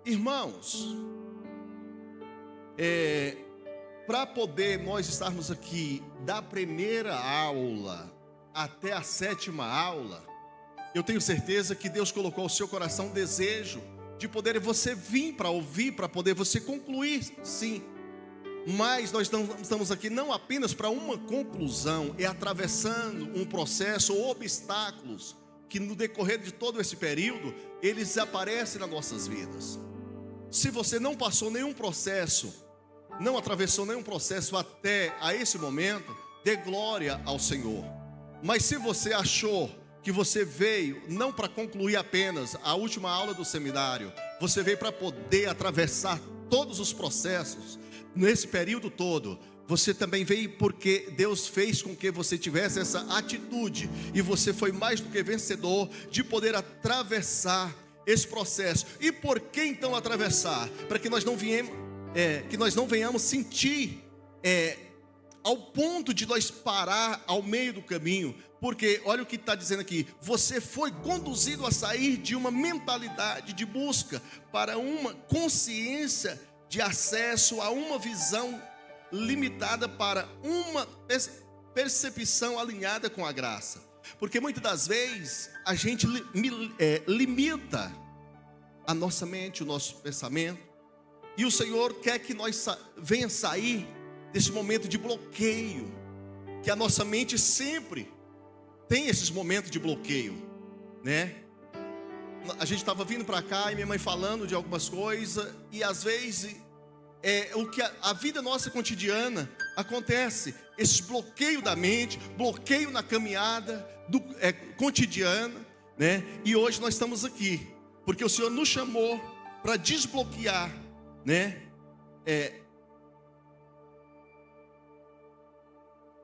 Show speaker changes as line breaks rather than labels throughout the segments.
Irmãos, para poder nós estarmos aqui da primeira aula até a sétima aula, eu tenho certeza que Deus colocou ao seu coração um desejo de poder você vir para ouvir, para poder você concluir, sim. Mas nós estamos aqui não apenas para uma conclusão, é atravessando um processo ou obstáculos que no decorrer de todo esse período, eles aparecem nas nossas vidas. Se você não passou nenhum processo, não atravessou nenhum processo até a esse momento, dê glória ao Senhor. Mas se você achou que você veio não para concluir apenas a última aula do seminário, você veio para poder atravessar todos os processos nesse período todo, você também veio porque Deus fez com que você tivesse essa atitude, e você foi mais do que vencedor de poder atravessar esse processo. E por que então atravessar? Para que nós não venhamos sentir ao ponto de nós parar ao meio do caminho. Porque olha o que está dizendo aqui: você foi conduzido a sair de uma mentalidade de busca para uma consciência de acesso a uma visão limitada, para uma percepção alinhada com a graça. Porque muitas das vezes a gente limita a nossa mente, o nosso pensamento, e o Senhor quer que nós venha sair desse momento de bloqueio, que a nossa mente sempre tem esses momentos de bloqueio, né? A gente estava vindo para cá e minha mãe falando de algumas coisas, e às vezes o que a vida nossa cotidiana acontece, esse bloqueio da mente, bloqueio na caminhada cotidiana, né? E hoje nós estamos aqui porque o Senhor nos chamou para desbloquear, né?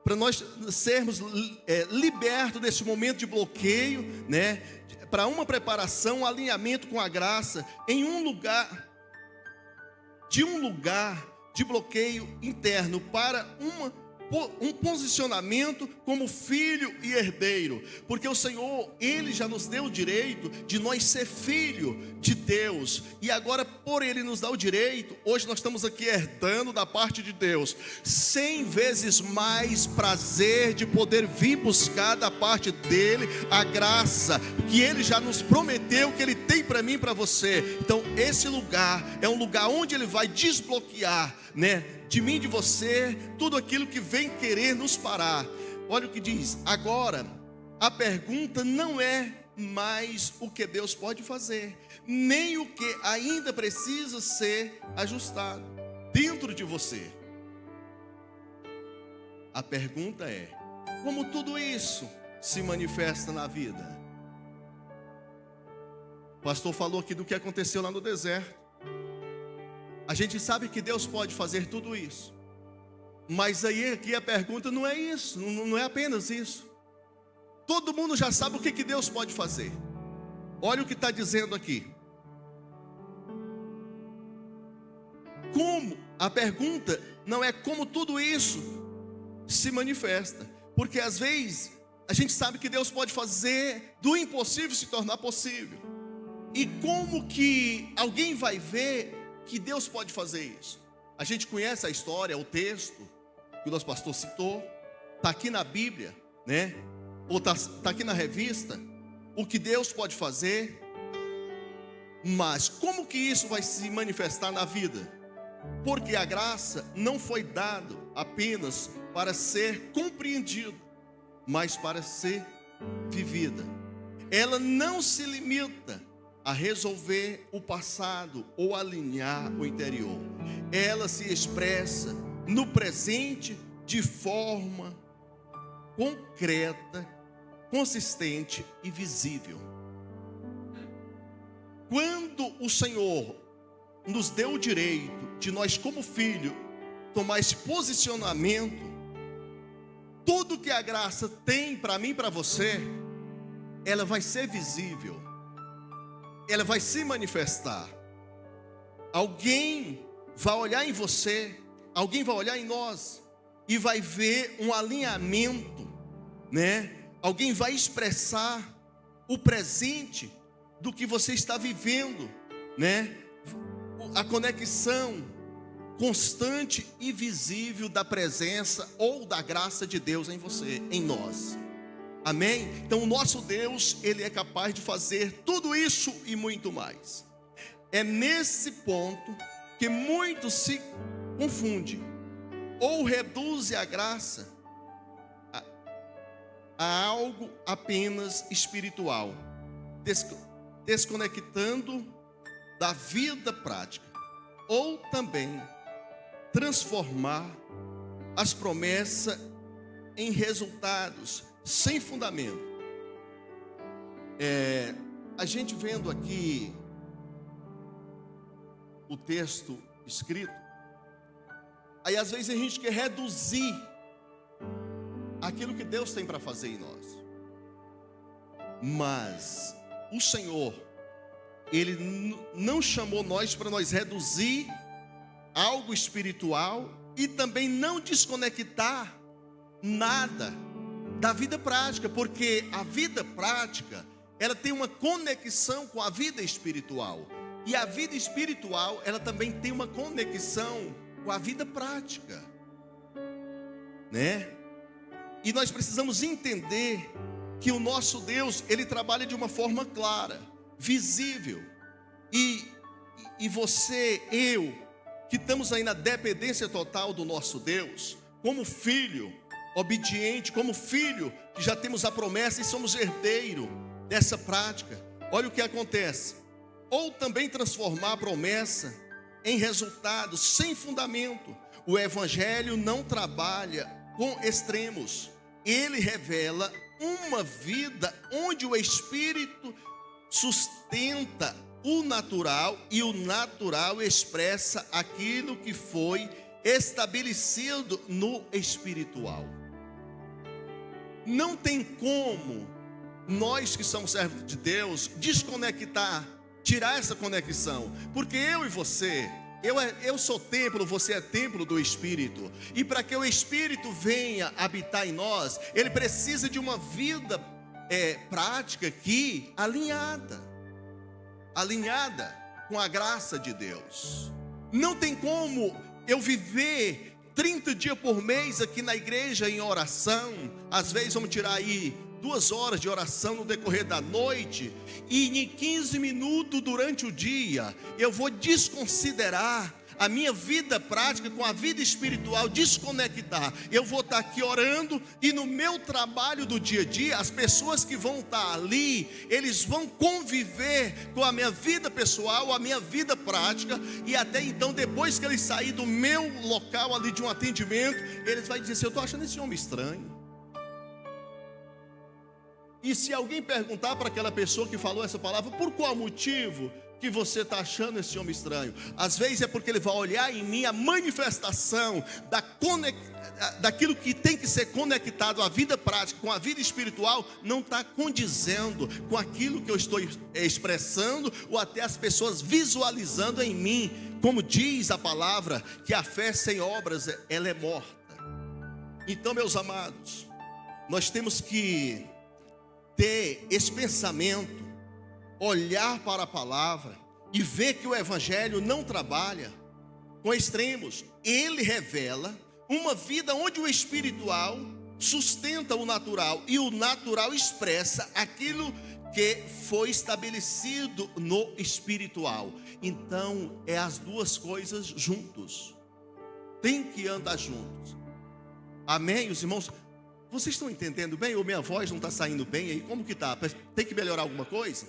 Para nós sermos libertos desse momento de bloqueio, né? Para uma preparação, um alinhamento com a graça, em um lugar de bloqueio interno, para um posicionamento como filho e herdeiro. Porque o Senhor, Ele já nos deu o direito de nós ser filho de Deus, e agora por Ele nos dar o direito, hoje nós estamos aqui herdando da parte de Deus 100 vezes mais prazer de poder vir buscar da parte dEle a graça que Ele já nos prometeu, que Ele tem para mim e para você. Então esse lugar é um lugar onde Ele vai desbloquear, né, de mim e de você, tudo aquilo que vem querer nos parar. Olha o que diz: agora a pergunta não é mais o que Deus pode fazer, nem o que ainda precisa ser ajustado dentro de você. A pergunta é: como tudo isso se manifesta na vida? O pastor falou aqui do que aconteceu lá no deserto. A gente sabe que Deus pode fazer tudo isso, mas aí aqui a pergunta não é isso, não é apenas isso. Todo mundo já sabe o que Deus pode fazer. Olha o que está dizendo aqui. Como? A pergunta não é como tudo isso se manifesta, porque às vezes a gente sabe que Deus pode fazer do impossível se tornar possível. E como que alguém vai ver que Deus pode fazer isso? A gente conhece a história, o texto que o nosso pastor citou, está aqui na Bíblia, né? Ou está aqui na revista, o que Deus pode fazer. Mas como que isso vai se manifestar na vida? Porque a graça não foi dada apenas para ser compreendida, mas para ser vivida. Ela não se limita a resolver o passado ou alinhar o interior. Ela se expressa no presente de forma concreta, consistente e visível. Quando o Senhor nos deu o direito de nós, como filho, tomar esse posicionamento, tudo que a graça tem para mim e para você, ela vai ser visível, ela vai se manifestar. Alguém vai olhar em você, alguém vai olhar em nós e vai ver um alinhamento, né? Alguém vai expressar o presente do que você está vivendo, né? a conexão constante e visível da presença ou da graça de Deus em você, em nós. Amém? Então o nosso Deus, Ele é capaz de fazer tudo isso e muito mais. É nesse ponto que muitos se confundem ou reduzem a graça a algo apenas espiritual, desconectando da vida prática, ou também transformar as promessas em resultados sem fundamento. A gente vendo aqui o texto escrito, aí às vezes a gente quer reduzir aquilo que Deus tem para fazer em nós. Mas o Senhor, Ele não chamou nós para nós reduzir algo espiritual e também não desconectar nada da vida prática, porque a vida prática, ela tem uma conexão com a vida espiritual, e a vida espiritual, ela também tem uma conexão com a vida prática, né? E nós precisamos entender que o nosso Deus, Ele trabalha de uma forma clara, visível, e você, eu, que estamos aí na dependência total do nosso Deus, como filho obediente, como filho que já temos a promessa e somos herdeiro dessa prática, olha o que acontece. Ou também transformar a promessa em resultados sem fundamento. O Evangelho não trabalha com extremos, ele revela uma vida onde o Espírito sustenta o natural e o natural expressa aquilo que foi estabelecido no espiritual. Não tem como nós que somos servos de Deus desconectar, tirar essa conexão, porque eu e você, eu sou templo, você é templo do Espírito, e para que o Espírito venha habitar em nós, ele precisa de uma vida prática aqui, alinhada com a graça de Deus. Não tem como eu viver 30 dias por mês aqui na igreja em oração, às vezes vamos tirar aí 2 horas de oração no decorrer da noite, e em 15 minutos durante o dia, eu vou desconsiderar a minha vida prática com a vida espiritual, desconectar. Eu vou estar aqui orando, e no meu trabalho do dia a dia, as pessoas que vão estar ali, eles vão conviver com a minha vida pessoal, a minha vida prática, e até então, depois que eles saírem do meu local ali de um atendimento, eles vão dizer assim: eu estou achando esse homem estranho. E se alguém perguntar para aquela pessoa que falou essa palavra, por qual motivo que você está achando esse homem estranho? Às vezes é porque ele vai olhar em mim a manifestação daquilo que tem que ser conectado à vida prática com a vida espiritual, não está condizendo com aquilo que eu estou expressando, ou até as pessoas visualizando em mim. Como diz a palavra, que a fé sem obras, ela é morta. Então, meus amados, nós temos que ter esse pensamento, olhar para a palavra e ver que o Evangelho não trabalha com extremos. Ele revela uma vida onde o espiritual sustenta o natural e o natural expressa aquilo que foi estabelecido no espiritual. Então é as duas coisas juntos, tem que andar juntos. Amém, os irmãos? Vocês estão entendendo bem? Ou minha voz não está saindo bem aí? Como que está? Tem que melhorar alguma coisa?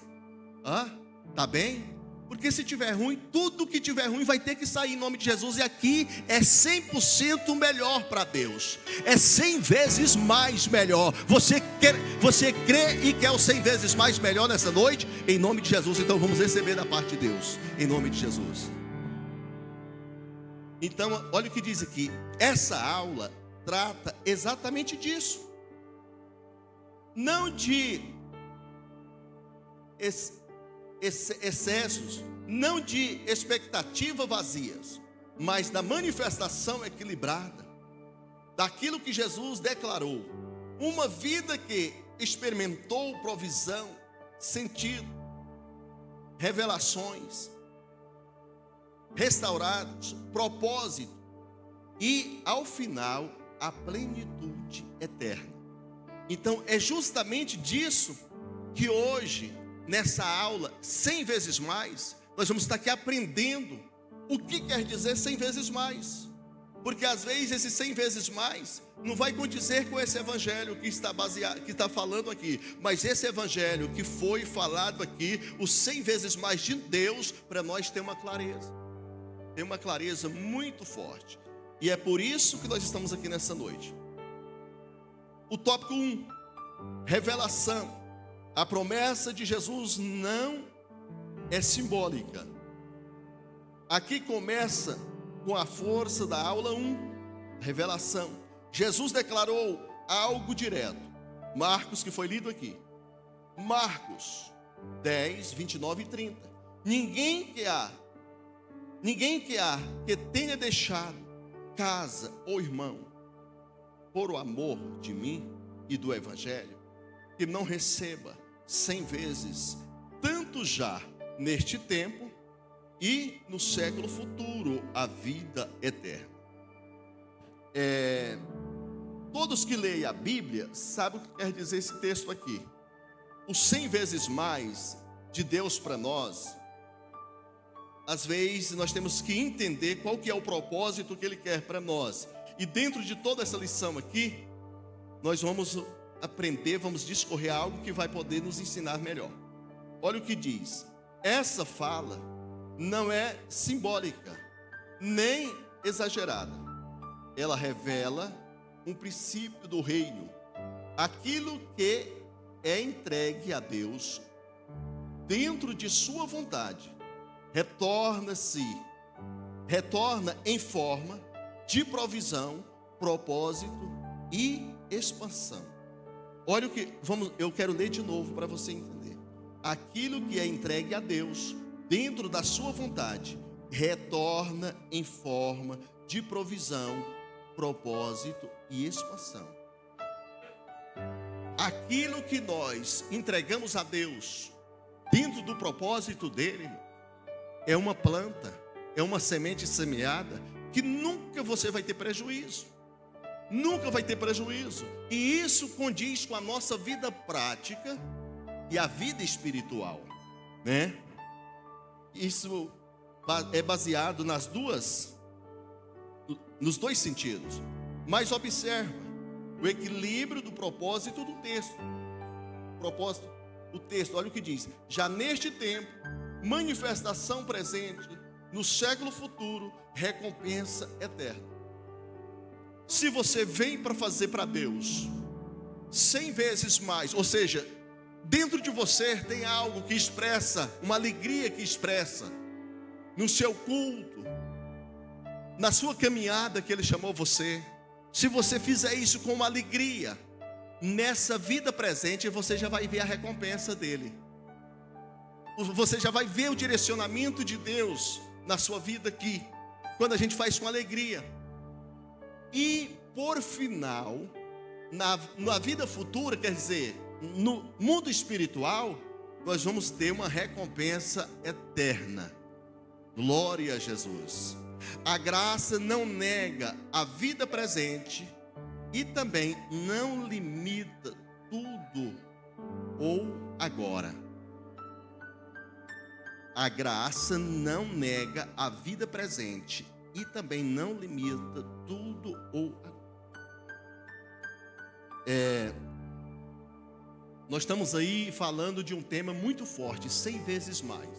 Está bem? Porque se tiver ruim, tudo que tiver ruim vai ter que sair em nome de Jesus. E aqui é 100% melhor para Deus. É 100 vezes mais melhor. Você crê e quer o 100 vezes mais melhor nessa noite? Em nome de Jesus. Então vamos receber da parte de Deus. Em nome de Jesus. Então olha o que diz aqui. Essa aula trata exatamente disso. Não de excessos, não de expectativas vazias, mas da manifestação equilibrada daquilo que Jesus declarou. Uma vida que experimentou provisão, sentido, revelações, restaurados, propósito e, ao final, a plenitude eterna. Então, é justamente disso que hoje, nessa aula, 100 vezes mais, nós vamos estar aqui aprendendo o que quer dizer 100 vezes mais. Porque às vezes esse 100 vezes mais não vai condizer com esse evangelho que está baseado, que está falando aqui, mas esse evangelho que foi falado aqui, os 100 vezes mais de Deus, para nós tem uma clareza muito forte. E é por isso que nós estamos aqui nessa noite. O tópico 1, revelação. A promessa de Jesus não é simbólica. Aqui começa com a força da aula 1, revelação. Jesus declarou algo direto. Marcos, que foi lido aqui. Marcos 10, 29 e 30. Ninguém que tenha deixado casa ou irmão por o amor de mim e do evangelho, que não receba 100 vezes, tanto já neste tempo e no século futuro, a vida eterna. Todos que leem a Bíblia sabem o que quer dizer esse texto aqui. O 100 vezes mais de Deus para nós, às vezes nós temos que entender qual que é o propósito que Ele quer para nós. E dentro de toda essa lição aqui, nós vamos aprender, vamos discorrer algo que vai poder nos ensinar melhor. Olha o que diz. Essa fala não é simbólica, nem exagerada. Ela revela um princípio do reino. Aquilo que é entregue a Deus dentro de sua vontade, retorna em forma de provisão, propósito e expansão. Olha o que eu quero ler de novo para você entender. Aquilo que é entregue a Deus dentro da sua vontade retorna em forma de provisão, propósito e expansão. Aquilo que nós entregamos a Deus dentro do propósito dele é uma planta, é uma semente semeada que nunca você vai ter prejuízo. Nunca vai ter prejuízo. E isso condiz com a nossa vida prática e a vida espiritual, né? Isso é baseado nos dois sentidos. Mas observa o equilíbrio do propósito do texto. O texto, olha o que diz. Já neste tempo, manifestação presente, no século futuro, recompensa eterna. Se você vem para fazer para Deus 100 vezes mais, ou seja, dentro de você tem algo que expressa, uma alegria que expressa, no seu culto, na sua caminhada que Ele chamou você, se você fizer isso com uma alegria, nessa vida presente você já vai ver a recompensa dEle. Você já vai ver o direcionamento de Deus na sua vida aqui, quando a gente faz com alegria. E por final, na vida futura, quer dizer, no mundo espiritual, nós vamos ter uma recompensa eterna. Glória a Jesus. A graça não nega a vida presente e também não limita tudo ou agora. A graça não nega a vida presente e também não limita tudo ou agora. Nós estamos aí falando de um tema muito forte, 100 vezes mais.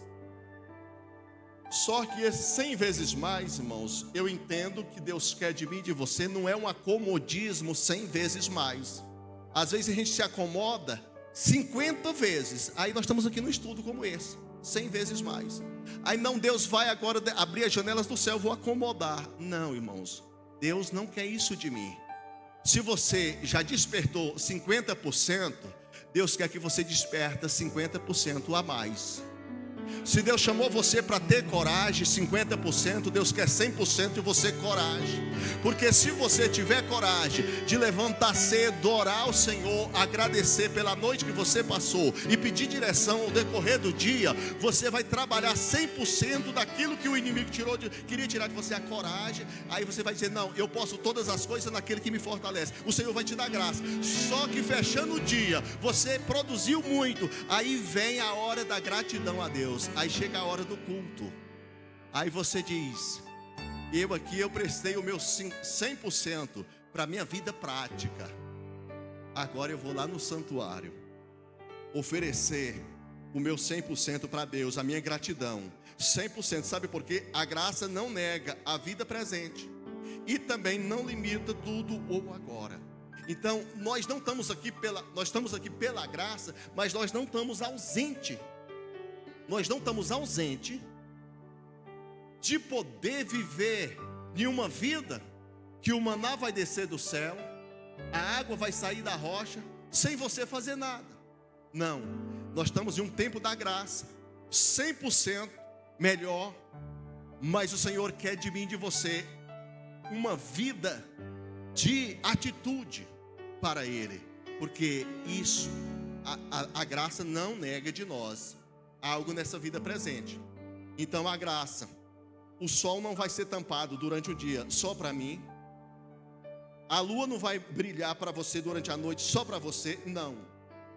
Só que esse 100 vezes mais, irmãos, eu entendo que Deus quer de mim e de você, não é um acomodismo 100 vezes mais. Às vezes a gente se acomoda 50 vezes, aí nós estamos aqui no estudo como esse, 100 vezes mais. Aí não, Deus vai agora abrir as janelas do céu, vou acomodar. Não, irmãos, Deus não quer isso de mim. Se você já despertou 50%, Deus quer que você desperta 50% a mais. Se Deus chamou você para ter coragem, 50%, Deus quer 100% de você coragem. Porque se você tiver coragem de levantar cedo, orar ao Senhor, agradecer pela noite que você passou e pedir direção ao decorrer do dia, você vai trabalhar 100% daquilo que o inimigo queria tirar de você, a coragem. Aí você vai dizer: não, eu posso todas as coisas naquele que me fortalece. O Senhor vai te dar graça. Só que fechando o dia, você produziu muito, aí vem a hora da gratidão a Deus. Aí chega a hora do culto. Aí você diz: eu prestei o meu 100% para a minha vida prática. Agora eu vou lá no santuário oferecer o meu 100% para Deus, a minha gratidão. 100%, sabe por quê? A graça não nega a vida presente e também não limita tudo ou agora. Então, nós estamos aqui pela graça, mas nós não estamos ausentes. Nós não estamos ausentes de poder viver em uma vida que o maná vai descer do céu, a água vai sair da rocha, sem você fazer nada. Não, nós estamos em um tempo da graça, 100% melhor, mas o Senhor quer de mim e de você uma vida de atitude para Ele, porque isso, a graça não nega de nós algo nessa vida presente. Então a graça, o sol não vai ser tampado durante o dia só para mim, a lua não vai brilhar para você durante a noite só para você. Não,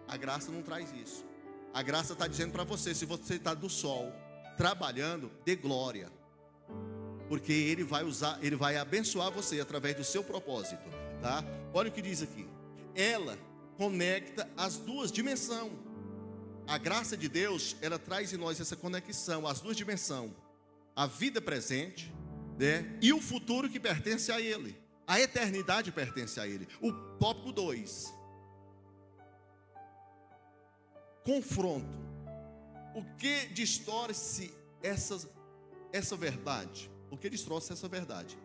a graça não traz isso. A graça está dizendo para você: se você está do sol trabalhando, dê glória, porque Ele vai abençoar você através do seu propósito, tá? Olha o que diz aqui: ela conecta as duas dimensões. A graça de Deus, ela traz em nós essa conexão, as duas dimensões, a vida presente, né, e o futuro que pertence a Ele. A eternidade pertence a Ele. O tópico 2: confronto. O que distorce essa verdade? O que distorce essa verdade?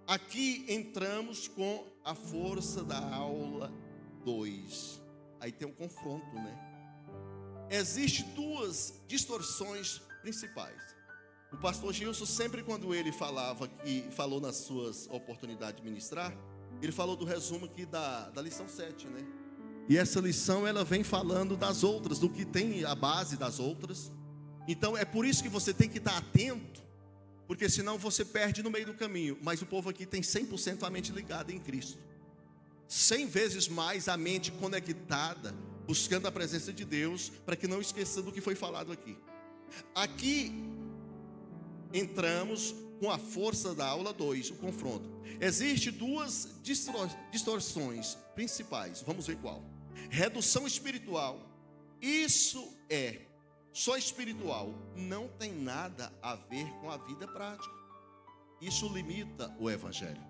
Aqui entramos com a força da aula 2. Aí tem um confronto, né? Existem duas distorções principais. O pastor Gilson, sempre quando ele falou nas suas oportunidades de ministrar, ele falou do resumo aqui da lição 7, né? E essa lição, ela vem falando das outras, do que tem a base das outras. Então é por isso que você tem que estar atento, porque senão você perde no meio do caminho. Mas o povo aqui tem 100% a mente ligada em Cristo, 100 vezes mais a mente conectada, buscando a presença de Deus, para que não esqueça do que foi falado aqui. Aqui entramos com a força da aula 2, o confronto. Existem duas distorções principais. Vamos ver qual. Redução espiritual. Isso é só espiritual, não tem nada a ver com a vida prática. Isso limita o evangelho.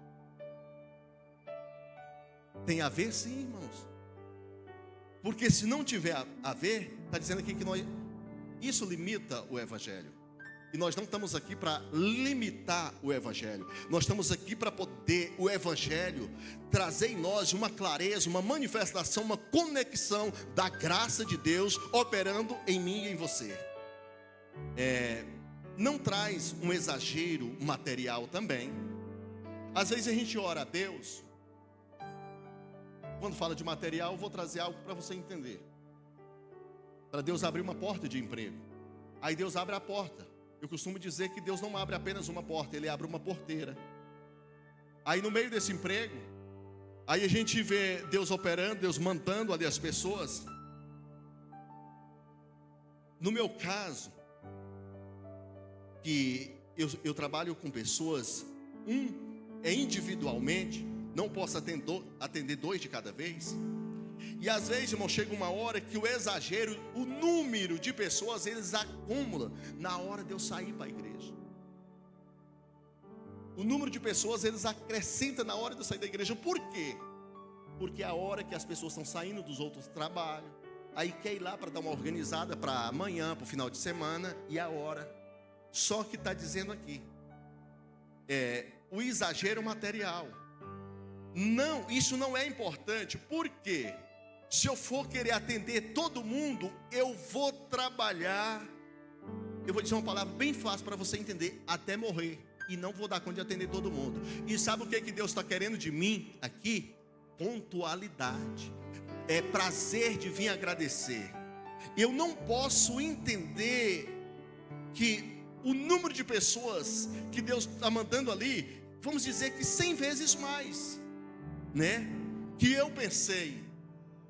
Tem a ver sim, irmãos. Porque se não tiver a ver, está dizendo aqui que isso limita o evangelho. E nós não estamos aqui para limitar o evangelho. Nós estamos aqui para poder o evangelho trazer em nós uma clareza, uma manifestação, uma conexão da graça de Deus operando em mim e em você. Não traz um exagero material também. Às vezes a gente ora a Deus. Quando fala de material, eu vou trazer algo para você entender. Para Deus abrir uma porta de emprego. Aí Deus abre a porta. Eu costumo dizer que Deus não abre apenas uma porta, Ele abre uma porteira. Aí no meio desse emprego, aí a gente vê Deus operando, Deus mandando ali as pessoas. No meu caso, que eu trabalho com pessoas, individualmente, não posso atender 2 de cada vez. E às vezes, irmão, chega uma hora que o exagero, o número de pessoas, eles acumulam na hora de eu sair para a igreja. O número de pessoas, eles acrescentam na hora de eu sair da igreja. Por quê? Porque é a hora que as pessoas estão saindo dos outros trabalhos, aí quer ir lá para dar uma organizada para amanhã, para o final de semana, e a hora. Só que está dizendo aqui, o exagero material. Não, isso não é importante. Por quê? Se eu for querer atender todo mundo, eu vou trabalhar eu vou dizer uma palavra bem fácil para você entender: até morrer. E não vou dar conta de atender todo mundo. E sabe o que Deus está querendo de mim aqui? Pontualidade. É prazer de vir agradecer. Eu não posso entender que o número de pessoas que Deus está mandando ali, vamos dizer que 100 vezes mais, né? Que eu pensei.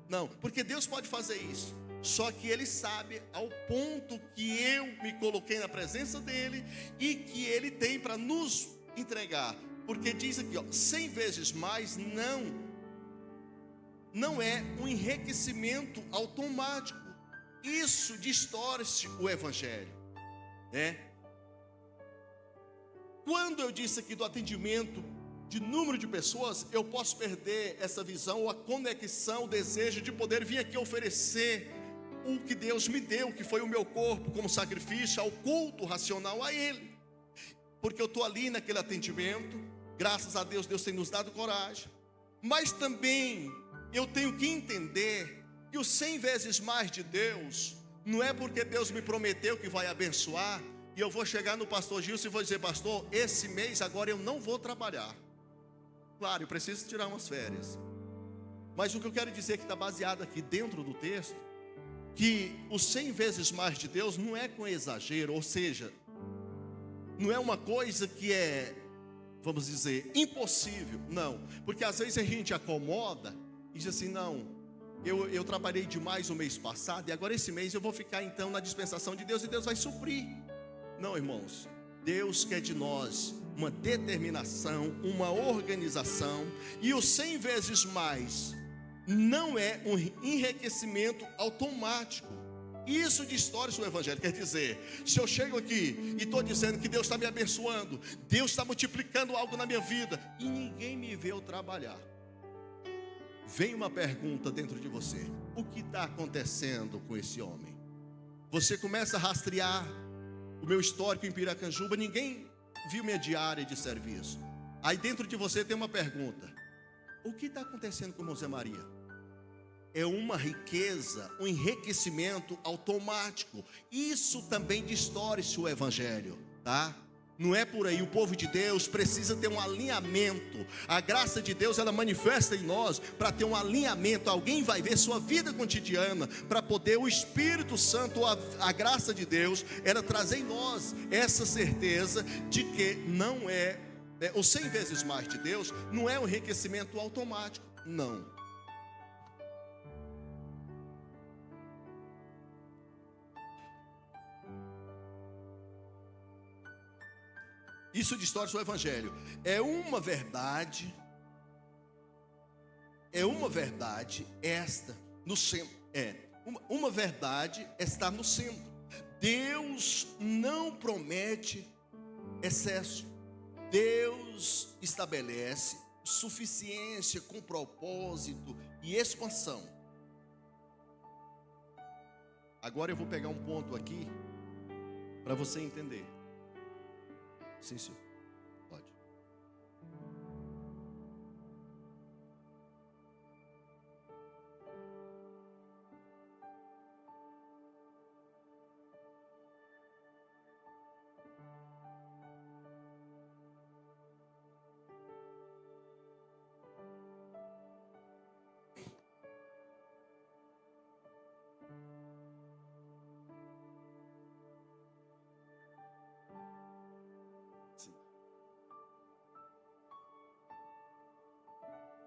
Não, porque Deus pode fazer isso. Só que Ele sabe ao ponto que eu me coloquei na presença dEle e que Ele tem para nos entregar. Porque diz aqui, 100 vezes mais não é um enriquecimento automático. Isso distorce o Evangelho, né? Quando eu disse aqui do atendimento de número de pessoas, eu posso perder essa visão, ou a conexão, o desejo de poder vir aqui oferecer o que Deus me deu, que foi o meu corpo como sacrifício, ao culto racional a Ele. Porque eu estou ali naquele atendimento, graças a Deus, Deus tem nos dado coragem. Mas também eu tenho que entender que o 100 vezes mais de Deus, não é porque Deus me prometeu que vai abençoar, e eu vou chegar no pastor Gilson e vou dizer: pastor, esse mês agora eu não vou trabalhar. Claro, eu preciso tirar umas férias. Mas o que eu quero dizer que está baseado aqui dentro do texto, que os 100 vezes mais de Deus não é com exagero, ou seja, não é uma coisa que é, vamos dizer, impossível, não. Porque às vezes a gente acomoda e diz assim: não, eu trabalhei demais o mês passado e agora esse mês eu vou ficar então na dispensação de Deus e Deus vai suprir. Não, irmãos, Deus quer de nós uma determinação, uma organização, e os 100 vezes mais não é um enriquecimento automático. Isso distorce o Evangelho. Quer dizer, se eu chego aqui e estou dizendo que Deus está me abençoando, Deus está multiplicando algo na minha vida, e ninguém me vê eu trabalhar, vem uma pergunta dentro de você: o que está acontecendo com esse homem? Você começa a rastrear o meu histórico em Piracanjuba, ninguém viu minha diária de serviço. Aí dentro de você tem uma pergunta: o que está acontecendo com o irmão Zé Maria? É uma riqueza, um enriquecimento automático. Isso também distorce o Evangelho, tá? Não é por aí. O povo de Deus precisa ter um alinhamento. A graça de Deus, ela manifesta em nós para ter um alinhamento. Alguém vai ver sua vida cotidiana para poder o Espírito Santo, a graça de Deus, ela trazer em nós essa certeza de que não é os 100 vezes mais de Deus, não é um enriquecimento automático, não. Isso distorce o Evangelho. É uma verdade esta no centro. Uma verdade está no centro. Deus não promete excesso. Deus estabelece suficiência com propósito e expansão. Agora eu vou pegar um ponto aqui para você entender. Sim, senhor. Pode.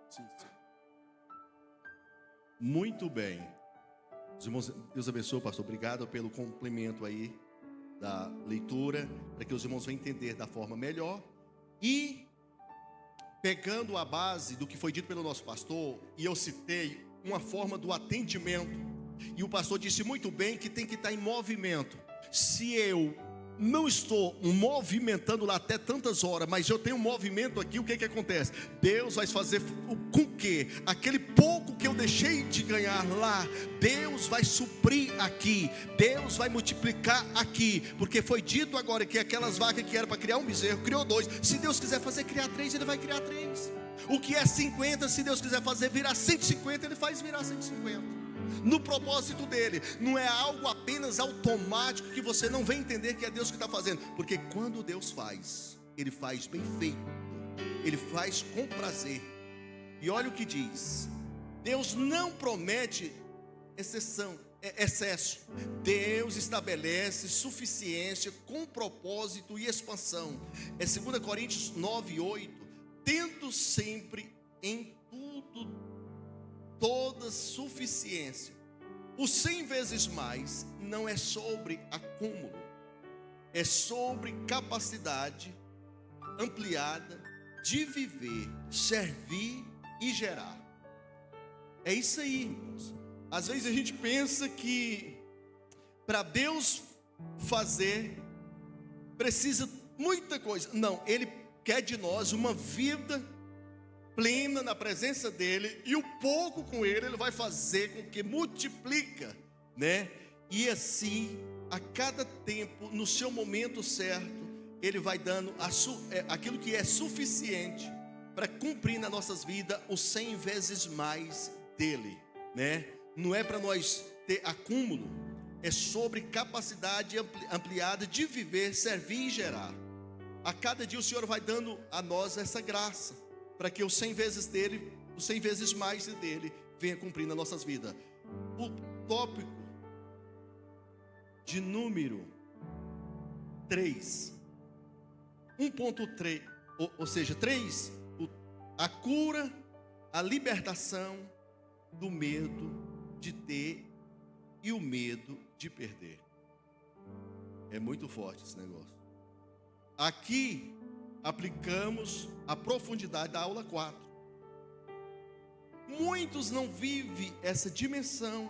Sim. Muito bem. Os irmãos, Deus abençoe, pastor. Obrigado pelo complemento aí da leitura, para que os irmãos venham entender da forma melhor. E pegando a base do que foi dito pelo nosso pastor, e eu citei uma forma do atendimento, e o pastor disse muito bem que tem que estar em movimento. Se eu não estou movimentando lá até tantas horas, mas eu tenho um movimento aqui, o que acontece? Deus vai fazer com que aquele pouco que eu deixei de ganhar lá, Deus vai suprir aqui, Deus vai multiplicar aqui, porque foi dito agora que aquelas vacas que eram para criar um bezerro, criou 2. Se Deus quiser fazer criar 3, Ele vai criar 3. O que é 50, se Deus quiser fazer virar 150, Ele faz virar 150. no propósito dele. Não é algo apenas automático que você não vem entender que é Deus que está fazendo. Porque quando Deus faz, ele faz bem feito, ele faz com prazer. E olha o que diz: Deus não promete excesso. Deus estabelece suficiência com propósito e expansão. É 2 Coríntios 9:8. Tendo sempre em tudo toda suficiência. O 100 vezes mais não é sobre acúmulo, é sobre capacidade ampliada de viver, servir e gerar. É isso aí, irmãos. Às vezes a gente pensa que para Deus fazer precisa muita coisa. Não, Ele quer de nós uma vida plena na presença dEle, e o pouco com Ele vai fazer com que multiplica, né? E assim, a cada tempo, no seu momento certo, Ele vai dando aquilo que é suficiente para cumprir nas nossas vidas os 100 vezes mais dEle, né? Não é para nós ter acúmulo, é sobre capacidade ampliada de viver, servir e gerar. A cada dia o Senhor vai dando a nós essa graça, para que os 100 vezes dele, os 100 vezes mais dele, venha cumprir nas nossas vidas. O tópico de número 3, 1.3, ou seja, 3, a cura, a libertação do medo de ter e o medo de perder. É muito forte esse negócio. Aqui aplicamos a profundidade da aula 4. Muitos não vivem essa dimensão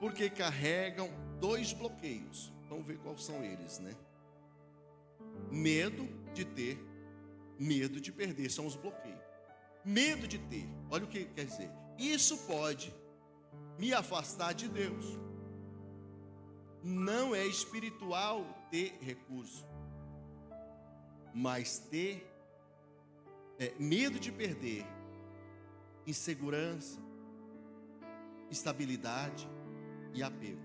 porque carregam 2 bloqueios. Vamos ver quais são eles, né? Medo de ter, medo de perder, são os bloqueios. Medo de ter, olha o que quer dizer. Isso pode me afastar de Deus. Não é espiritual ter recurso, mas ter medo de perder, insegurança, estabilidade e apego.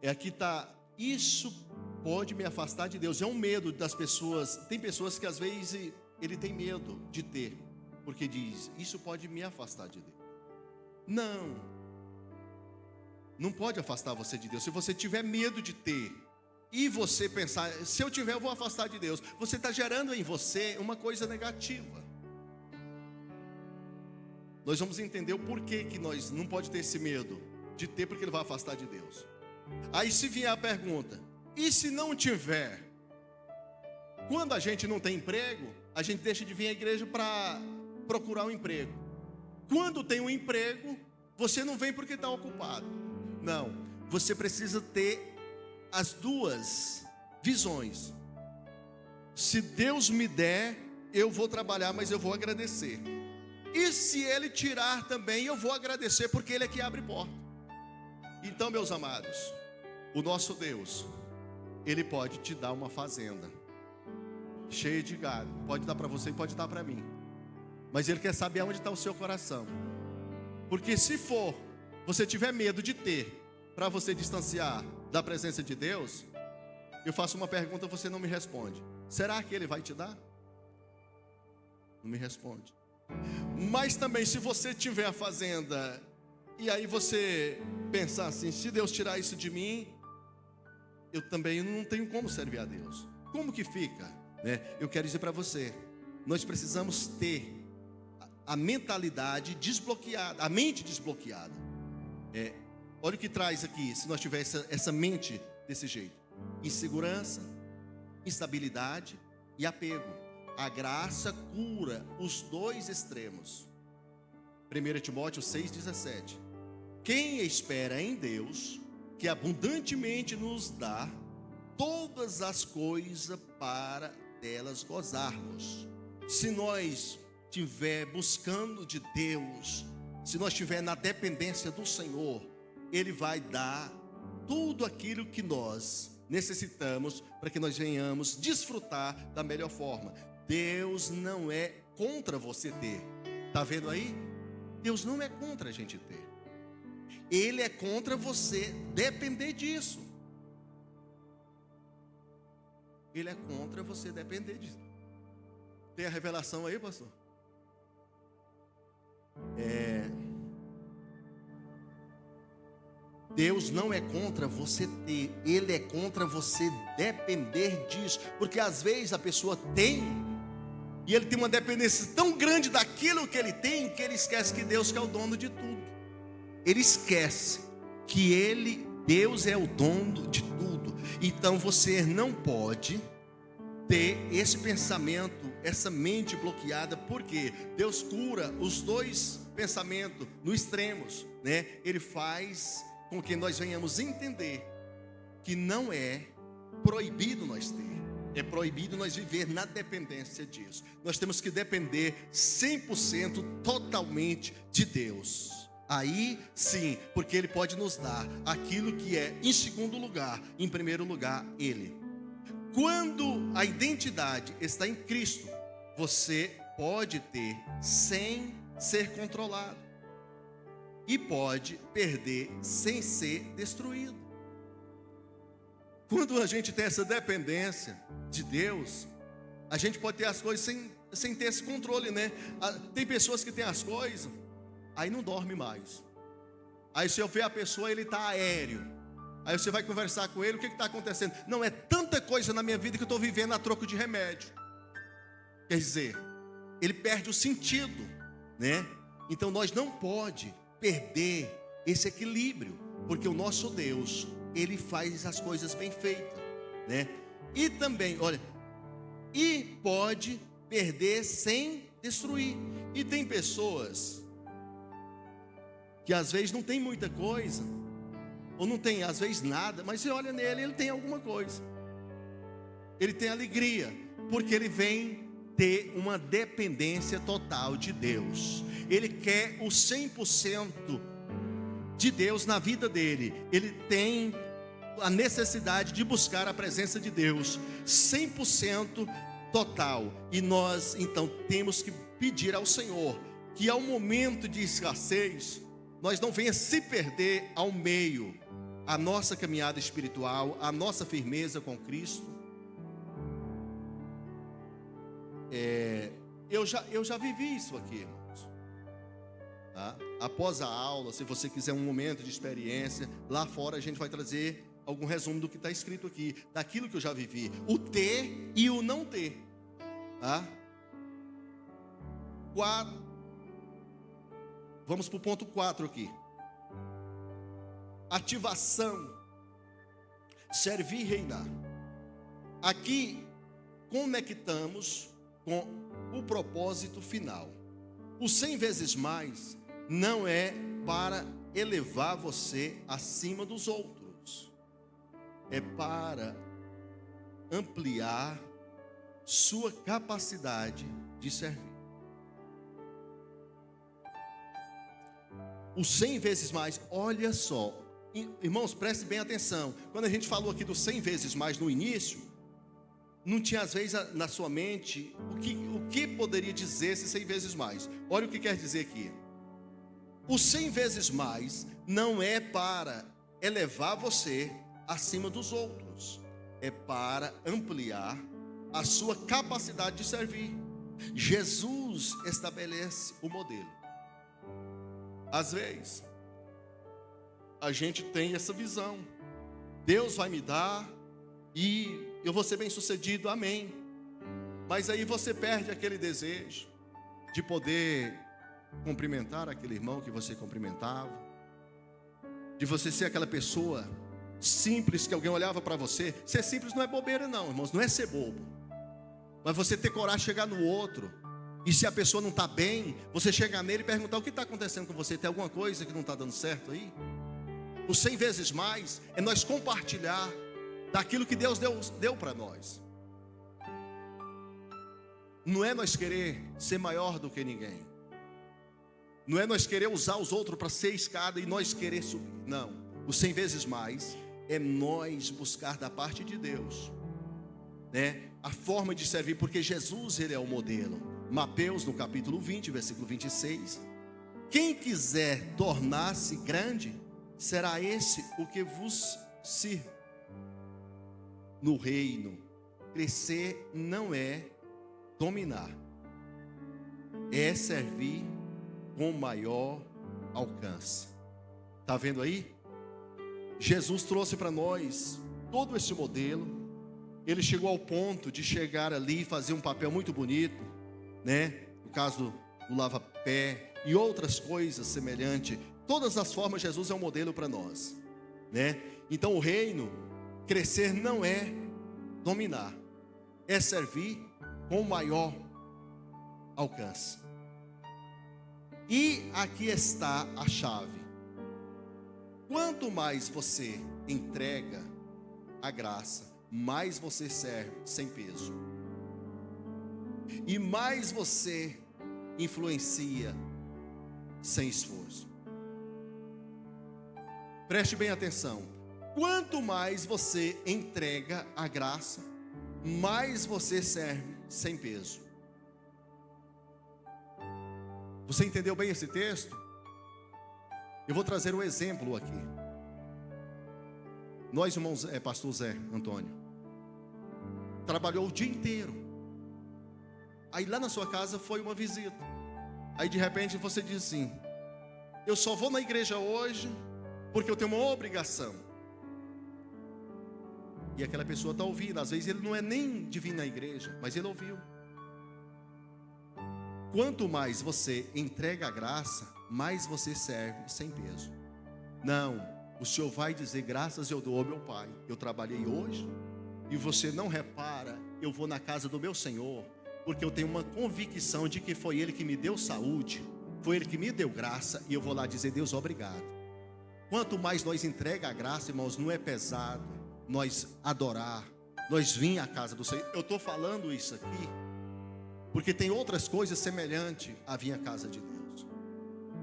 Aqui está, isso pode me afastar de Deus. É um medo das pessoas. Tem pessoas que às vezes ele tem medo de ter, porque diz, isso pode me afastar de Deus. Não pode afastar você de Deus. Se você tiver medo de ter e você pensar, se eu tiver eu vou afastar de Deus, você está gerando em você uma coisa negativa. Nós vamos entender o porquê que nós não pode ter esse medo de ter, porque ele vai afastar de Deus. Aí se vier a pergunta, e se não tiver? Quando a gente não tem emprego, a gente deixa de vir à igreja para procurar um emprego. Quando tem um emprego, você não vem porque está ocupado. Não, você precisa ter as 2 visões. Se Deus me der, eu vou trabalhar, mas eu vou agradecer. E se Ele tirar também, eu vou agradecer, porque Ele é que abre porta. Então, meus amados, o nosso Deus, Ele pode te dar uma fazenda cheia de gado. Pode dar para você e pode dar para mim. Mas Ele quer saber aonde está o seu coração. Porque se for, você tiver medo de ter, para você distanciar da presença de Deus, eu faço uma pergunta, você não me responde. Será que Ele vai te dar? Não me responde. Mas também, se você tiver a fazenda, e aí você pensar assim, se Deus tirar isso de mim, eu também não tenho como servir a Deus. Como que fica? Né? Eu quero dizer para você, nós precisamos ter a mentalidade desbloqueada, a mente desbloqueada. Olha o que traz aqui, se nós tivéssemos essa mente desse jeito: insegurança, instabilidade e apego. A graça cura os 2 extremos. 1 Timóteo 6,17. Quem espera em Deus, que abundantemente nos dá todas as coisas para delas gozarmos. Se nós estiver buscando de Deus, se nós estiver na dependência do Senhor, Ele vai dar tudo aquilo que nós necessitamos para que nós venhamos desfrutar da melhor forma. Deus não é contra você ter. Está vendo aí? Deus não é contra a gente ter. Ele é contra você depender disso. Ele é contra você depender disso. Tem a revelação aí, pastor? Deus não é contra você ter, Ele é contra você depender disso. Porque às vezes a pessoa tem, e ele tem uma dependência tão grande daquilo que ele tem, que ele esquece que Deus que é o dono de tudo. Ele esquece que Deus é o dono de tudo. Então você não pode ter esse pensamento, essa mente bloqueada, porque Deus cura os dois pensamentos no extremos, né? Ele faz com que nós venhamos entender que não é proibido nós ter, é proibido nós viver na dependência disso. Nós temos que depender 100% totalmente de Deus. Aí sim, porque Ele pode nos dar aquilo que é em segundo lugar, em primeiro lugar Ele. Quando a identidade está em Cristo, você pode ter sem ser controlado. E pode perder sem ser destruído. Quando a gente tem essa dependência de Deus, a gente pode ter as coisas sem ter esse controle, né? Tem pessoas que têm as coisas, aí não dorme mais. Aí se eu ver a pessoa, ele está aéreo. Aí você vai conversar com ele, o que está acontecendo? Não, é tanta coisa na minha vida que eu estou vivendo a troco de remédio. Quer dizer, ele perde o sentido, né? Então nós não pode perder esse equilíbrio, porque o nosso Deus, Ele faz as coisas bem feitas, né? E também, olha, e pode perder sem destruir. E tem pessoas que às vezes não tem muita coisa, ou não tem às vezes nada, mas você olha nele, ele tem alguma coisa, ele tem alegria, porque ele vem ter uma dependência total de Deus. Ele quer o 100% de Deus na vida dele. Ele tem a necessidade de buscar a presença de Deus 100% total. E nós então temos que pedir ao Senhor que ao momento de escassez nós não venha se perder ao meio a nossa caminhada espiritual, a nossa firmeza com Cristo. Eu já vivi isso aqui, irmãos. Tá? Após a aula, se você quiser um momento de experiência, lá fora a gente vai trazer algum resumo do que está escrito aqui, daquilo que eu já vivi, o ter e o não ter. Tá? Vamos para o ponto 4 aqui. Ativação, servir e reinar. Aqui conectamos com o propósito final. O 100 vezes mais não é para elevar você acima dos outros, é para ampliar sua capacidade de servir. O 100 vezes mais, olha só, irmãos, preste bem atenção. Quando a gente falou aqui do 100 vezes mais no início, não tinha às vezes na sua mente o que poderia dizer esse 100 vezes mais. Olha o que quer dizer aqui. O 100 vezes mais não é para elevar você acima dos outros, é para ampliar a sua capacidade de servir. Jesus estabelece o modelo. Às vezes a gente tem essa visão, Deus vai me dar e eu vou ser bem sucedido, amém. Mas aí você perde aquele desejo de poder cumprimentar aquele irmão que você cumprimentava, de você ser aquela pessoa simples que alguém olhava para você. Ser simples não é bobeira não, irmãos, não é ser bobo, mas você ter coragem de chegar no outro, e se a pessoa não está bem, você chegar nele e perguntar: o que está acontecendo com você? Tem alguma coisa que não está dando certo aí? O 100 vezes mais é nós compartilhar daquilo que Deus deu para nós. Não é nós querer ser maior do que ninguém, não é nós querer usar os outros para ser escada e nós querer subir. Não, o 100 vezes mais é nós buscar da parte de Deus, né, a forma de servir, porque Jesus, Ele é o modelo. Mateus no capítulo 20, versículo 26: quem quiser tornar-se grande, será esse o que vos sirva. No reino, crescer não é dominar, é servir com maior alcance. Está vendo aí? Jesus trouxe para nós todo esse modelo. Ele chegou ao ponto de chegar ali e fazer um papel muito bonito, né? No caso do lava-pé e outras coisas semelhantes. Todas as formas, Jesus é um modelo para nós, né? Então o reino, crescer não é dominar, é servir com maior alcance. E aqui está a chave. Quanto mais você entrega a graça, mais você serve sem peso. E mais você influencia sem esforço. Preste bem atenção. Quanto mais você entrega a graça, mais você serve sem peso. Você entendeu bem esse texto? Eu vou trazer um exemplo aqui. Nós, irmãos, pastor Zé Antônio, trabalhou o dia inteiro. Aí lá na sua casa foi uma visita. Aí de repente você diz assim: eu só vou na igreja hoje porque eu tenho uma obrigação. E aquela pessoa está ouvindo. Às vezes ele não é nem de vir na igreja, mas ele ouviu. Quanto mais você entrega a graça, mais você serve sem peso. Não, o Senhor vai dizer: graças eu dou ao meu Pai, eu trabalhei hoje, e você não repara, eu vou na casa do meu Senhor, porque eu tenho uma convicção de que foi Ele que me deu saúde, foi Ele que me deu graça, e eu vou lá dizer: Deus, obrigado. Quanto mais nós entrega a graça, irmãos, não é pesado nós adorar, nós vir à casa do Senhor. Eu estou falando isso aqui porque tem outras coisas semelhantes a vir à casa de Deus.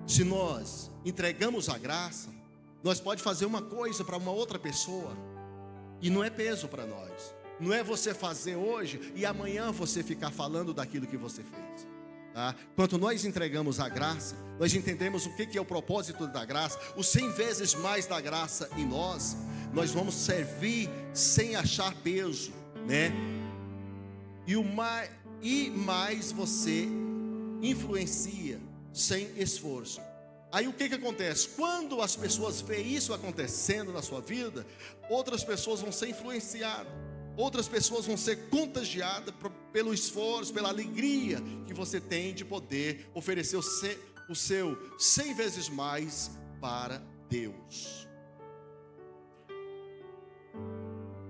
Se nós entregamos a graça, nós pode fazer uma coisa para uma outra pessoa e não é peso para nós. Não é você fazer hoje e amanhã você ficar falando daquilo que você fez, tá? Quando nós entregamos a graça, nós entendemos o que é o propósito da graça, os 100 vezes mais da graça em nós. Nós vamos servir sem achar peso, né? E mais você influencia sem esforço. Aí o que acontece? Quando as pessoas veem isso acontecendo na sua vida, outras pessoas vão ser influenciadas, outras pessoas vão ser contagiadas pelo esforço, pela alegria que você tem de poder oferecer o seu 100 vezes mais para Deus.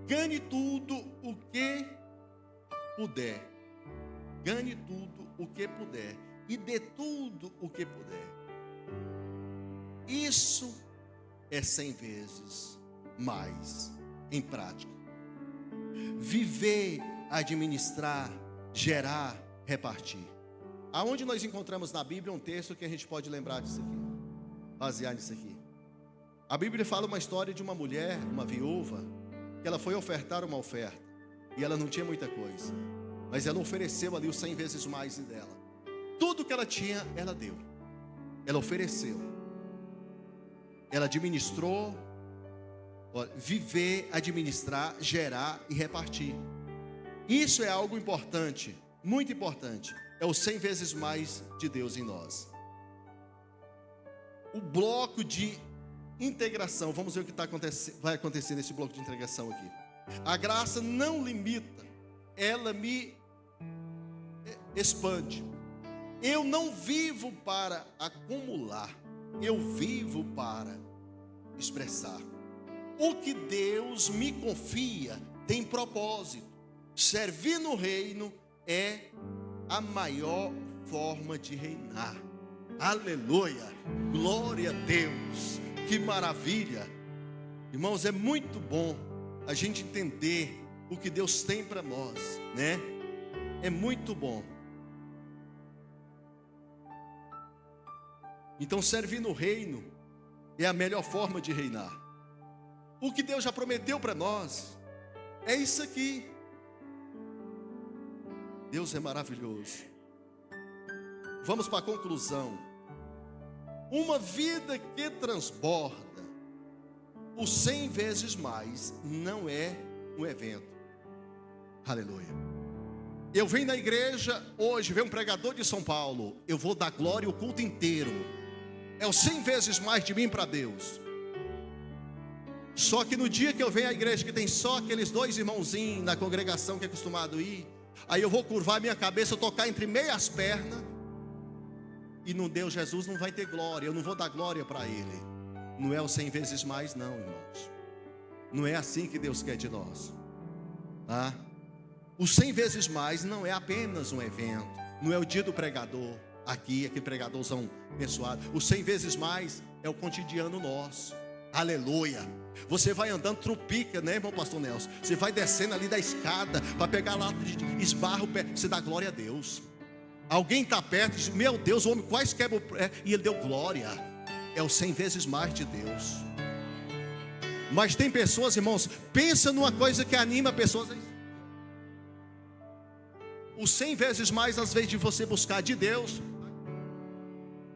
Ganhe tudo o que puder. Ganhe tudo o que puder e dê tudo o que puder. Isso é 100 vezes mais em prática. Viver, administrar, gerar, repartir. Aonde nós encontramos na Bíblia um texto que a gente pode lembrar disso aqui, basear nisso aqui. A Bíblia fala uma história de uma mulher, uma viúva, que ela foi ofertar uma oferta e ela não tinha muita coisa, mas ela ofereceu ali os 100 vezes mais dela. Tudo que ela tinha, ela deu. Ela ofereceu. Ela administrou. Viver, administrar, gerar e repartir. Isso é algo importante, muito importante. É o 100 vezes mais de Deus em nós. O bloco de integração. Vamos ver o que vai acontecer nesse bloco de integração aqui. A graça não limita, ela me expande. Eu não vivo para acumular, eu vivo para expressar. O que Deus me confia tem propósito. Servir no reino é a maior forma de reinar. Aleluia, glória a Deus, que maravilha. Irmãos, é muito bom a gente entender o que Deus tem para nós, né? É muito bom. Então, servir no reino é a melhor forma de reinar. O que Deus já prometeu para nós é isso aqui. Deus é maravilhoso. Vamos para a conclusão. Uma vida que transborda o 100 vezes mais não é um evento. Aleluia. Eu venho na igreja hoje, vem um pregador de São Paulo, eu vou dar glória o culto inteiro. É o 100 vezes mais de mim para Deus. Só que no dia que eu venho à igreja, que tem só aqueles 2 irmãozinhos na congregação que é acostumado a ir, aí eu vou curvar minha cabeça, eu tocar entre meias pernas, e no Deus Jesus não vai ter glória, eu não vou dar glória para Ele. Não é o 100 vezes mais não, irmãos. Não é assim que Deus quer de nós, tá? O 100 vezes mais não é apenas um evento, não é o dia do pregador, aqui, aquele pregadorzão abençoado. O 100 vezes mais é o cotidiano nosso. Aleluia. Você vai andando, trupica, né, irmão pastor Nelson? Você vai descendo ali da escada para pegar lá, esbarra o pé, você dá glória a Deus. Alguém está perto e diz: meu Deus, o homem quase quebra o pé, e ele deu glória. É o 100 vezes mais de Deus. Mas tem pessoas, irmãos, pensa numa coisa que anima pessoas. O 100 vezes mais, às vezes, de você buscar de Deus.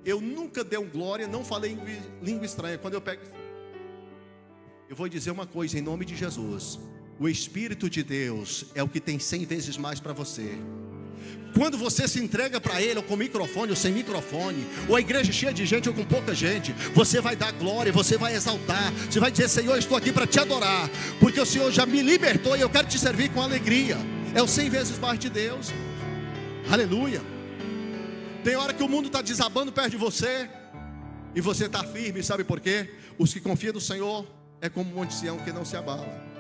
Eu nunca dei um glória, não falei língua estranha. Quando eu pego, eu vou dizer uma coisa em nome de Jesus: o Espírito de Deus é o que tem 100 vezes mais para você. Quando você se entrega para Ele, ou com microfone ou sem microfone, ou a igreja cheia de gente ou com pouca gente, você vai dar glória, você vai exaltar, você vai dizer: Senhor, eu estou aqui para te adorar, porque o Senhor já me libertou e eu quero te servir com alegria. É o 100 vezes mais de Deus. Aleluia. Tem hora que o mundo está desabando perto de você, e você está firme, sabe por quê? Os que confiam no Senhor é como um monte Sião que não se abala.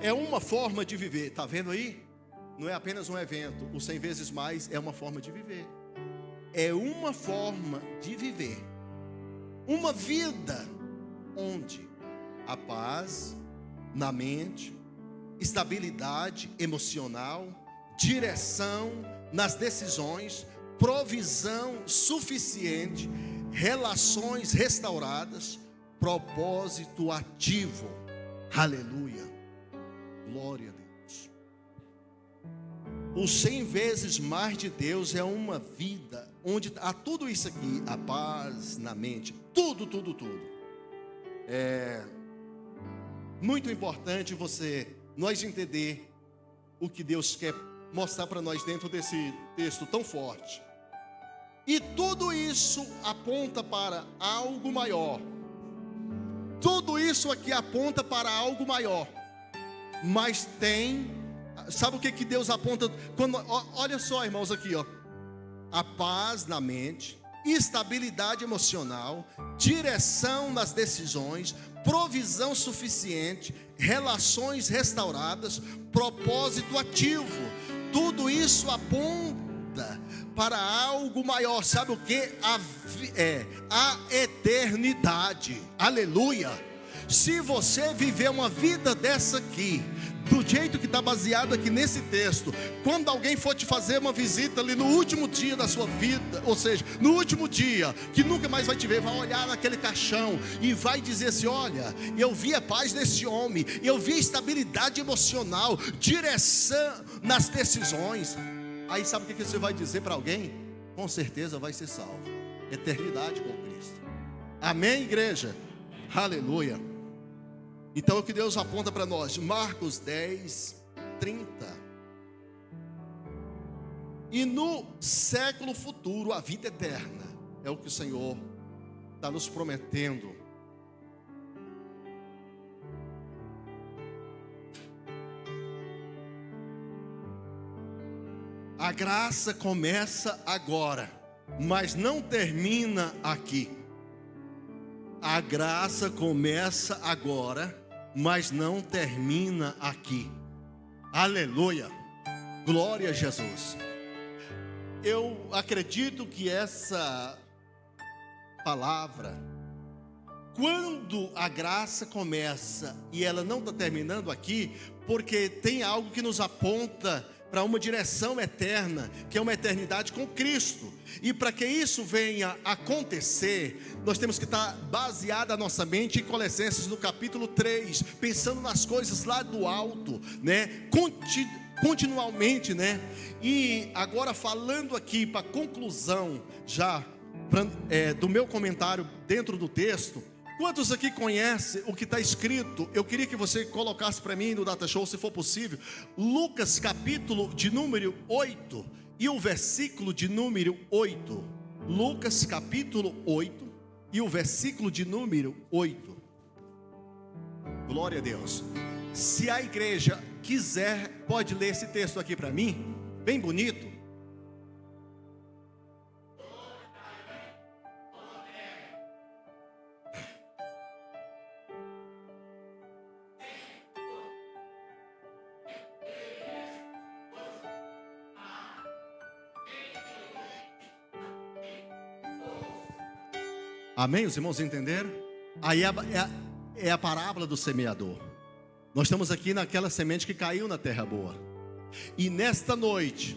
É uma forma de viver, está vendo aí? Não é apenas um evento. O 100 vezes mais é uma forma de viver. É uma forma de viver. Uma vida onde a paz na mente, estabilidade emocional, direção nas decisões, provisão suficiente, relações restauradas, propósito ativo. Aleluia. Glória a Deus. O 100 vezes mais de Deus é uma vida onde há tudo isso aqui, a paz na mente, tudo. É muito importante nós entender o que Deus quer mostrar para nós dentro desse texto tão forte. E tudo isso aponta para algo maior. Tudo isso aqui aponta para algo maior. Mas sabe o que Deus aponta? Olha só, irmãos, aqui, ó. A paz na mente, estabilidade emocional, direção nas decisões, provisão suficiente, relações restauradas, propósito ativo. Tudo isso aponta para algo maior. Sabe o que? A eternidade. Aleluia. Se você viver uma vida dessa aqui, do jeito que está baseado aqui nesse texto, quando alguém for te fazer uma visita ali no último dia da sua vida, ou seja, no último dia, que nunca mais vai te ver, vai olhar naquele caixão e vai dizer assim: olha, eu vi a paz desse homem, eu vi a estabilidade emocional, direção nas decisões. Aí sabe o que você vai dizer para alguém? Com certeza vai ser salvo. Eternidade com Cristo. Amém, igreja? Aleluia. Então é o que Deus aponta para nós. Marcos 10, 30. E no século futuro, a vida eterna. É o que o Senhor está nos prometendo. A graça começa agora, mas não termina aqui. A graça começa agora, mas não termina aqui. Aleluia. Glória a Jesus. Eu acredito que essa palavra, quando a graça começa e ela não está terminando aqui, porque tem algo que nos aponta para uma direção eterna, que é uma eternidade com Cristo. E para que isso venha acontecer, nós temos que estar baseada a nossa mente em Colossenses no capítulo 3, pensando nas coisas lá do alto, né? Continuamente, né? E agora falando aqui para conclusão, já do meu comentário dentro do texto. Quantos aqui conhecem o que está escrito? Eu queria que você colocasse para mim no Data Show, se for possível, Lucas capítulo de número 8 e o versículo de número 8. Lucas capítulo 8 e o versículo de número 8. Glória a Deus. Se a igreja quiser, pode ler esse texto aqui para mim, bem bonito. Amém? Os irmãos entenderam? Aí é a parábola do semeador. Nós estamos aqui naquela semente que caiu na terra boa. E nesta noite,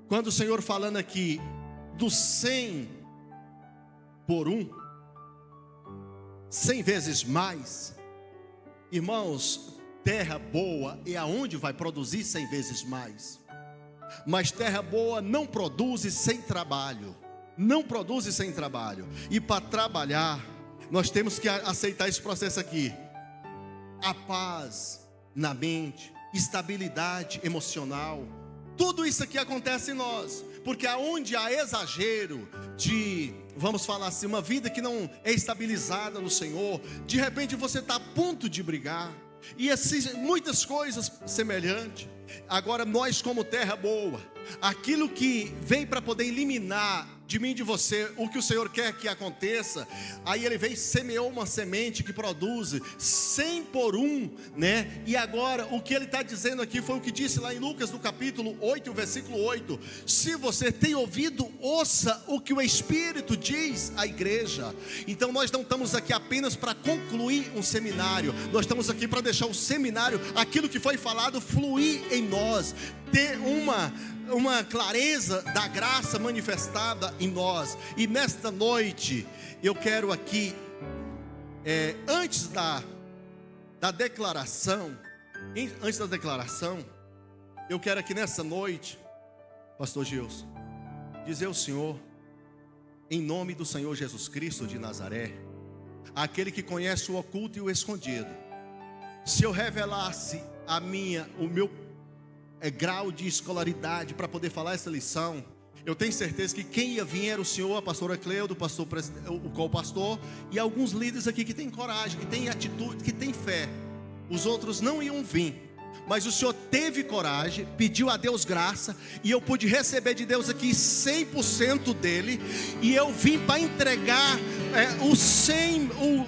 quando o Senhor falando aqui do 100 por 1, 100 vezes mais, irmãos, terra boa é aonde vai produzir 100 vezes mais. Mas terra boa não produz sem trabalho. Não produz sem trabalho. E para trabalhar, nós temos que aceitar esse processo aqui. A paz na mente, estabilidade emocional, tudo isso aqui acontece em nós. Porque aonde há exagero de, vamos falar assim, uma vida que não é estabilizada no Senhor, de repente você está a ponto de brigar. E assim, muitas coisas semelhantes. Agora nós, como terra boa, aquilo que vem para poder eliminar de mim e de você o que o Senhor quer que aconteça, aí ele veio e semeou uma semente que produz 100 por 1, né? E agora o que ele está dizendo aqui foi o que disse lá em Lucas no capítulo 8, versículo 8. Se você tem ouvido, ouça o que o Espírito diz à igreja. Então nós não estamos aqui apenas para concluir um seminário, nós estamos aqui para deixar o seminário, aquilo que foi falado, fluir em nós, ter uma clareza da graça manifestada em nós. E nesta noite eu quero aqui, antes da declaração, eu quero aqui nessa noite, pastor Gilson, dizer ao Senhor, em nome do Senhor Jesus Cristo de Nazaré, aquele que conhece o oculto e o escondido, se eu revelasse o meu grau de escolaridade para poder falar essa lição, eu tenho certeza que quem ia vir era o senhor, a pastora Cleudo, o co-pastor e alguns líderes aqui que têm coragem, que têm atitude, que têm fé. Os outros não iam vir, mas o Senhor teve coragem, pediu a Deus graça, e eu pude receber de Deus aqui 100% dele, e eu vim para entregar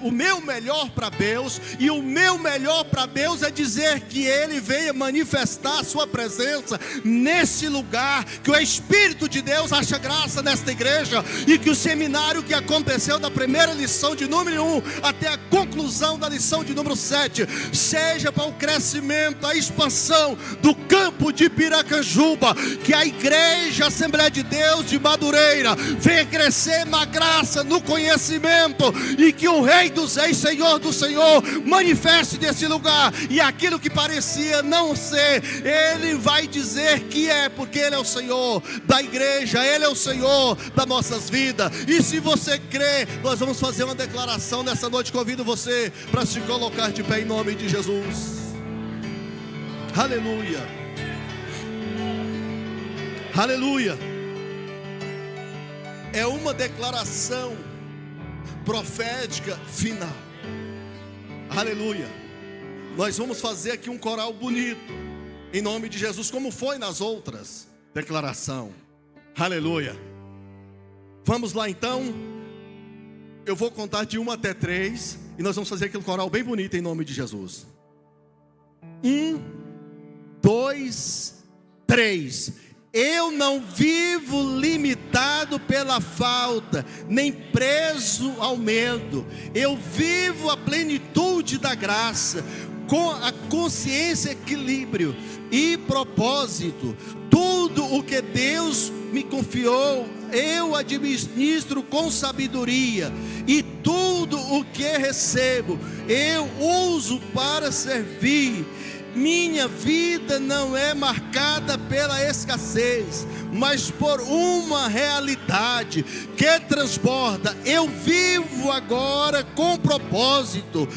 o meu melhor para Deus, e o meu melhor para Deus é dizer que ele veio manifestar a sua presença nesse lugar, que o Espírito de Deus acha graça nesta igreja, e que o seminário que aconteceu da primeira lição de número 1 até a conclusão da lição de número 7, seja para o crescimento, a expansão do campo de Piracanjuba, que a igreja Assembleia de Deus de Madureira venha crescer na graça, no conhecimento, e que o Rei dos Reis, Senhor do Senhor, manifeste nesse lugar, e aquilo que parecia não ser, ele vai dizer que é, porque ele é o Senhor da igreja, ele é o Senhor das nossas vidas. E se você crê, nós vamos fazer uma declaração nessa noite. Convido você para se colocar de pé em nome de Jesus. Aleluia, aleluia. É uma declaração profética final. Aleluia. Nós vamos fazer aqui um coral bonito, em nome de Jesus, como foi nas outras declarações. Aleluia. Vamos lá então. Eu vou contar de 1 até 3, e nós vamos fazer aquele coral bem bonito em nome de Jesus. 1, 2, 3. Eu não vivo limitado pela falta, nem preso ao medo. Eu vivo a plenitude da graça, com a consciência, equilíbrio e propósito. Tudo o que Deus me confiou, eu administro com sabedoria, e tudo o que recebo, eu uso para servir. Minha vida não é marcada pela escassez, mas por uma realidade que transborda. Eu vivo agora com propósito,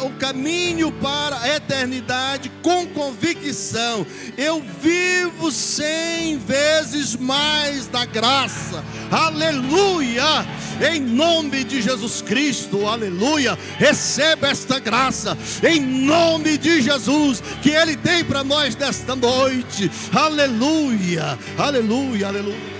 o caminho para a eternidade com convicção. Eu vivo 100 vezes mais da graça, aleluia, em nome de Jesus Cristo, aleluia. Receba esta graça, em nome de Jesus, que Ele tem para nós nesta noite, aleluia, aleluia, aleluia.